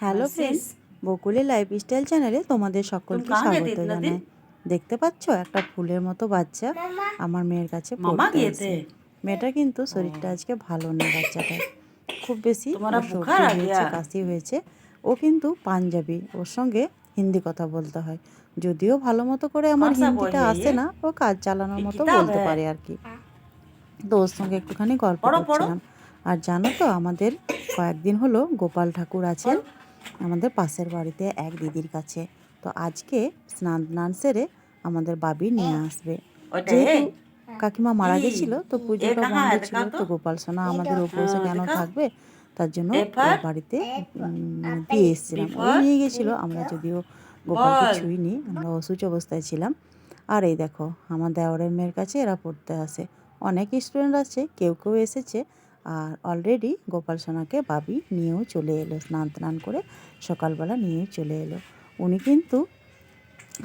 Hello friends, Bakuli lifestyle চ্যানেলে তোমাদের সকলকে স্বাগত জানাই। দেখতে পাচ্ছ একটা ফুলের মতো বাচ্চা আমার মেয়ের কাছে পড়তে আসছে। মেয়েটা কিন্তু শরীরটা আজকে ভালো নেই, বাচ্চাটা খুব বেশি সর্দি হয়েছে, কাশি হয়েছে। ও কিন্তু পাঞ্জাবি, ওর সঙ্গে হিন্দি কথা বলতে হয়। যদিও ভালো মতো করে আমার হিন্দিটা আসে না, ও কাজ চালানোর মতো বলতে পারে আর কি। তো ওর সঙ্গে একটুখানি গল্প করছিলাম। আর জানো তো, আমাদের কয়েকদিন হলো গোপাল ঠাকুর আছেন আমাদের পাশের বাড়িতে এক দিদির কাছে। তো আজকে স্নান সেরে আমাদের বাবি নিয়ে আসবে। যেহেতু কাকিমা মারা গেছিল, তো পুজোটা বন্ধ ছিল, তো গোপাল সোনা আমাদের উপোসে কেন থাকবে, তার জন্য ওর বাড়িতে মানে দিয়ে এসেছিলাম। ওই নিয়ে গেছিলো, আমরা যদিও গোপালকে ছুঁইনি, আমরা অসুচ অবস্থায় ছিলাম। আর এই দেখো, আমার দেওরের মেয়ের কাছে এরা পড়তে আসে। অনেক স্টুডেন্ট আছে, কেউ কেউ এসেছে। আর অলরেডি গোপাল সোনাকে বাবি নিয়েও চলে এলো, স্নান করে সকালবেলা নিয়ে চলে এলো। উনি কিন্তু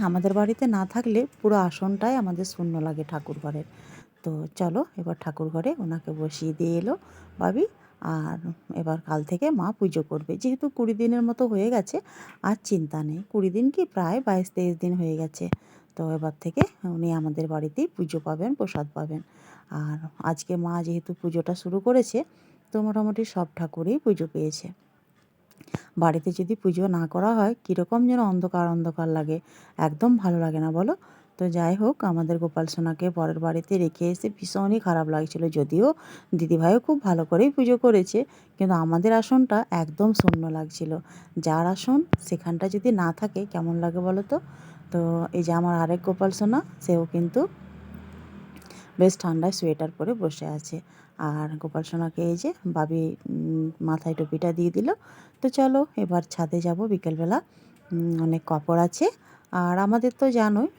আমাদের বাড়িতে না থাকলে পুরো আসনটাই আমাদের শূন্য লাগে ঠাকুর ঘরের। তো চলো এবার ঠাকুর ঘরে ওনাকে বসিয়ে দিয়ে এলো বাবি। আর এবার কাল থেকে মা পুজো করবে, যেহেতু 20 দিনের মতো হয়ে গেছে, আর চিন্তা নেই। 20 দিন কি প্রায় 22-23 দিন হয়ে গেছে। তো এবার থেকে উনি আমাদের বাড়িতেই পুজো পাবেন, প্রসাদ পাবেন। আর আজকে মা যেহেতু পুজোটা শুরু করেছে, তো মোটামুটি সব ঠাকুরই পুজো পেয়েছে। বাড়িতে যদি পুজো না করা হয়, কীরকম যেন অন্ধকার অন্ধকার লাগে, একদম ভালো লাগে না বলো। তো যাই হোক, আমাদের গোপাল সোনাকে পরের বাড়িতে রেখে এসে ভীষণই খারাপ লাগছিল। যদিও দিদিভাইও খুব ভালো করেই পুজো করেছে, কিন্তু আমাদের আসনটা একদম শূন্য লাগছিল। যার আসন সেখানটা যদি না থাকে কেমন লাগে বলো তো। তো এই যে আমার আরেক গোপাল সোনা, সেও কিন্তু বেশ ঠান্ডায় সোয়েটার পরে বসে আছে। আর গোপাল সোনাকে এই যে বাবি মাথায় টুপিটা দিয়ে দিল। তো চলো এবার ছাদে যাব বিকেলবেলা। অনেক কাপড় আছে। আর আমাদের তো জানোই,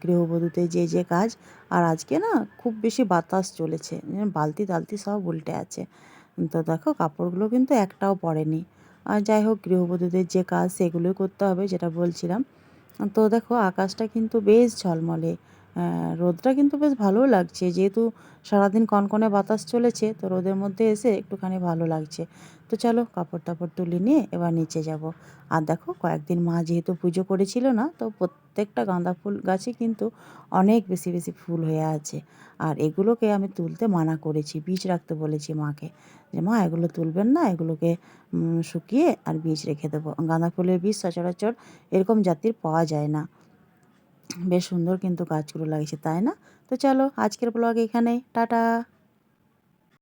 গৃহবধূতে যে যে কাজ। আর আজকে না খুব বেশি বাতাস চলেছে, বালতি টালতি সব উল্টে আছে। তো দেখো কাপড়গুলো কিন্তু একটাও পড়েনি। আর যাই হোক, গৃহবধূদের যে কাজ সেগুলোই করতে হবে, যেটা বলছিলাম। তো দেখো আকাশটা কিন্তু বেশ ঝলমলে, রোদটা কিন্তু বেশ ভালোও লাগছে। যেহেতু সারাদিন কনকনে বাতাস চলেছে, তো রোদের মধ্যে এসে একটুখানি ভালো লাগছে। তো চলো কাপড় টাপড় তুলে নিয়ে এবার নিচে যাব। আর দেখো কয়েকদিন মা যেহেতু পুজো করেছিল না, তো প্রত্যেকটা গাঁদা ফুল গাছে কিন্তু অনেক বেশি বেশি ফুল হয়ে আছে। আর এগুলোকে আমি তুলতে মানা করেছি, বীজ রাখতে বলেছি মাকে, যে মা এগুলো তুলবেন না, এগুলোকে শুকিয়ে আর বীজ রেখে দেবো। গাঁদা ফুলের বীজ সচরাচর এরকম জাতির পাওয়া যায় না। বেশ সুন্দর কিন্তু গাছগুলো লাগছে, তাই না? তো চলো আজকের ব্লগ এখানেই, টাটা।